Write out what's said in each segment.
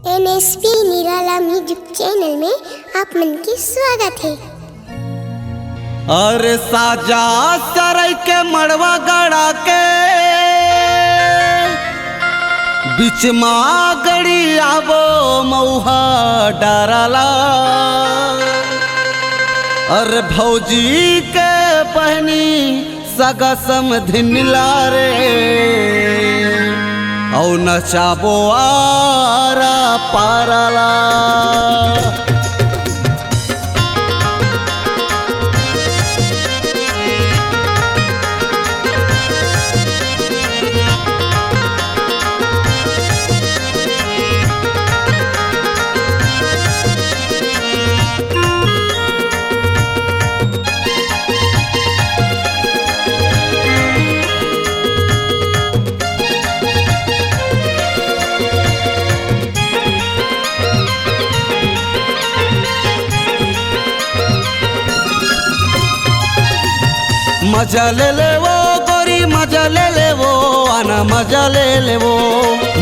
NSP निराला music channel में आप मन की स्वागत है। अरे साजा सराय के मड़वा गड़ा के बीच माँ गड़ी आवो मऊहा डाराला। अरे भौजी के बहनी सगा समधिनिला रे औ नचाबो आरा पाराला। मजा ले वो गोरी मजा ले वो आना मजा ले वो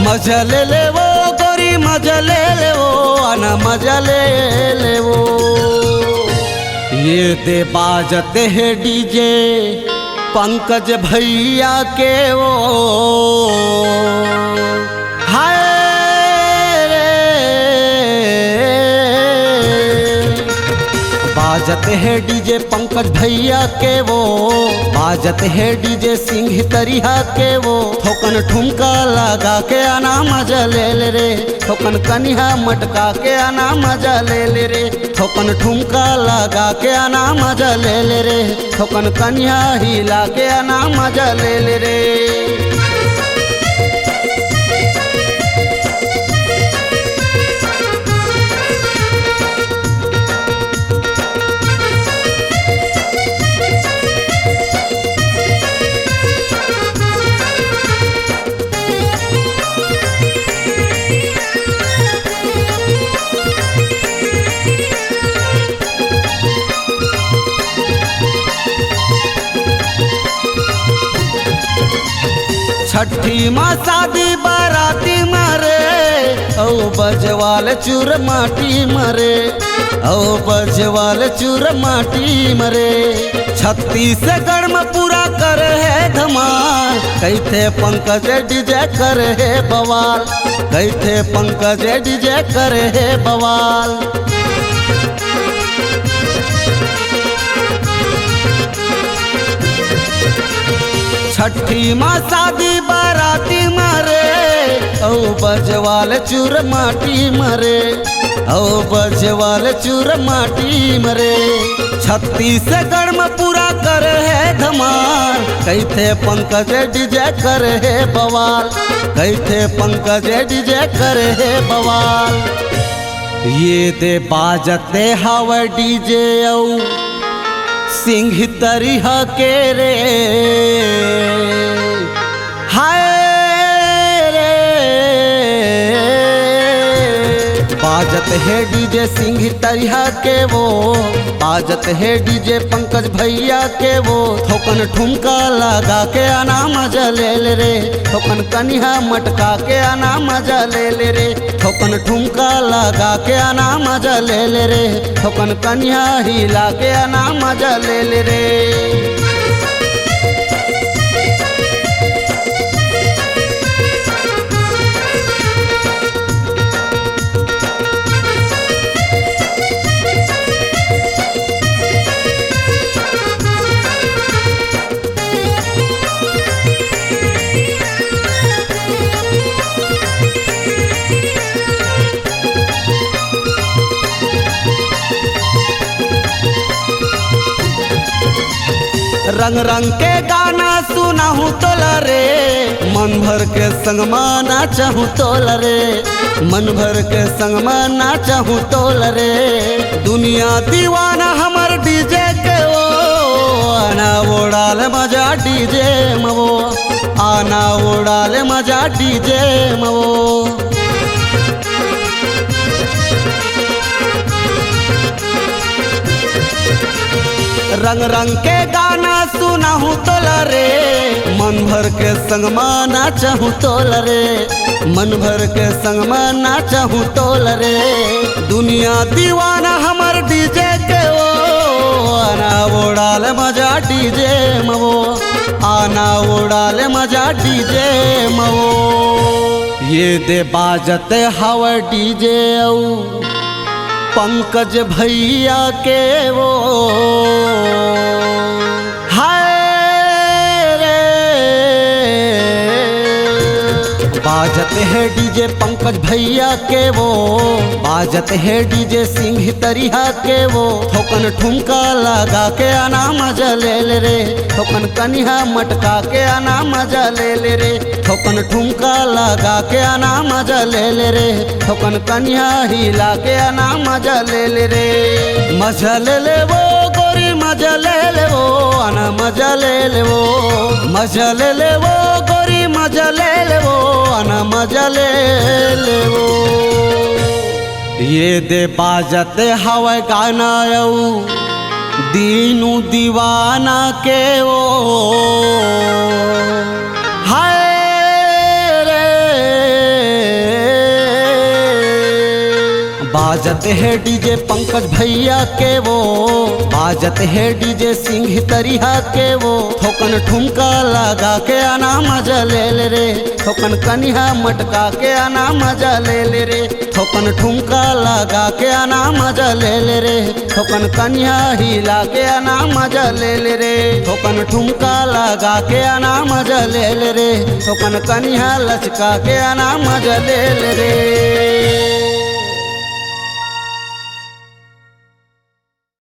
मजा ले वो गोरी मजा ले वो आना मजा ले वो। ये दे बाजते है डीजे पंकज भैया के वो हाय बाजत है डीजे पंकज भैया के वो बाजत है डीजे सिंह तरिया के वो ठोकन ठुमका लगा के आना मजा ले रे ठोकन कन्या मटका के आना मजा ले रे ठोकन ठुमका लगा के आना मजा ले रे ठोकन कन्या हिला के आना मजा ले रे। छठी माँ शादी बाराती मरे औ बजवाल चूर माटी मरे औ बजवाल चूर माटी मरे। छत्तीसगढ़ में पूरा करे है धमाल कैथे पंकज डीजे करे है बवाल कैथे पंकज डीजे करे है बवाल। छठी माँ शादी बाराती मरे औ बजवाल चूर माटी मरे औ बजवाल चूर माटी मरे। छत्तीसगढ़ में पूरा करे है धमाल कैथे पंकज डीजे करे है बवाल कैथे पंकज डीजे करे है बवाल। ये दे बाजते हवा डीजे औ सिंह तरिया के रे हाय रे बाजत है डीजे सिंह तरिया के वो बाजत है डीजे पंकज भैया के वो ठोकन ठुमका लगा के आना मजा ले रे ठोकन कन्या मटका के आना मजा ले रे ठोकन ठुमका लगा के आना मजा ले रे ठोकन कन्या हिला के आना मजा ले रे। रंग रंग के गाना सुनाहू तोला रे मन भर के संग माना चाहूँ तोला रे मन भर के संग माना चाहूँ तोला रे। दुनिया दीवाना हमर डीजे के वो आना उड़ाल मजा डीजे मवो आना उड़ाल मजा डीजे मवो। रंग रंग के गाना सुनाहू तोला रे मन भर के संग माना चाहूँ तोला रे मन भर के संग में नाचहूँ तोल रे। दुनिया दीवाना हमर डीजे के वो, आना उड़ाल मजा डीजे मवो, आना उड़ाल मजा डीजे मवो। ये दे बाजते हवा डीजे औ पंकज भैया के वो, हाय रे बाजते है डीजे पंकज भैया के वो, बाजते है डीजे सिंह तरिया के वो। ठोकन ठुमका लगा के आना मजा ले ले रे, ठोकन कन्या मटका के आना मजा ले ले रे। ठोकन ठुमका लगा के आना मजा ले ले रे, ठोकन कन्या हिला के आना मजा ले ले रे। मजा ले ले वो गोरी मजा ले ले वो, आना मजा ले ले वो, मजा ले ले वो गोरी मजा ले ले वो, आना मजा ले ले वो। ये दे बाजते हवा गाना यऊ दीनू दीवाना के वो, हाय रे बाजते है डीजे पंकज भैया के वो, बाजते है डीजे सिंह तरिया के वो। ठोकन ठुमका लगा के आना मजा ले ले रे, ठोकन कन्या मटका के आना मजा ले ले रे। ठोकन ठुमका लगा के आना मजा ले ले रे, ठोकन कन्या हिला के आना मजा ले ले रे। ठोकन ठुमका लगा के आना मजा ले ले रे, ठोकन कन्या लचका के आना मजा ले ले रे।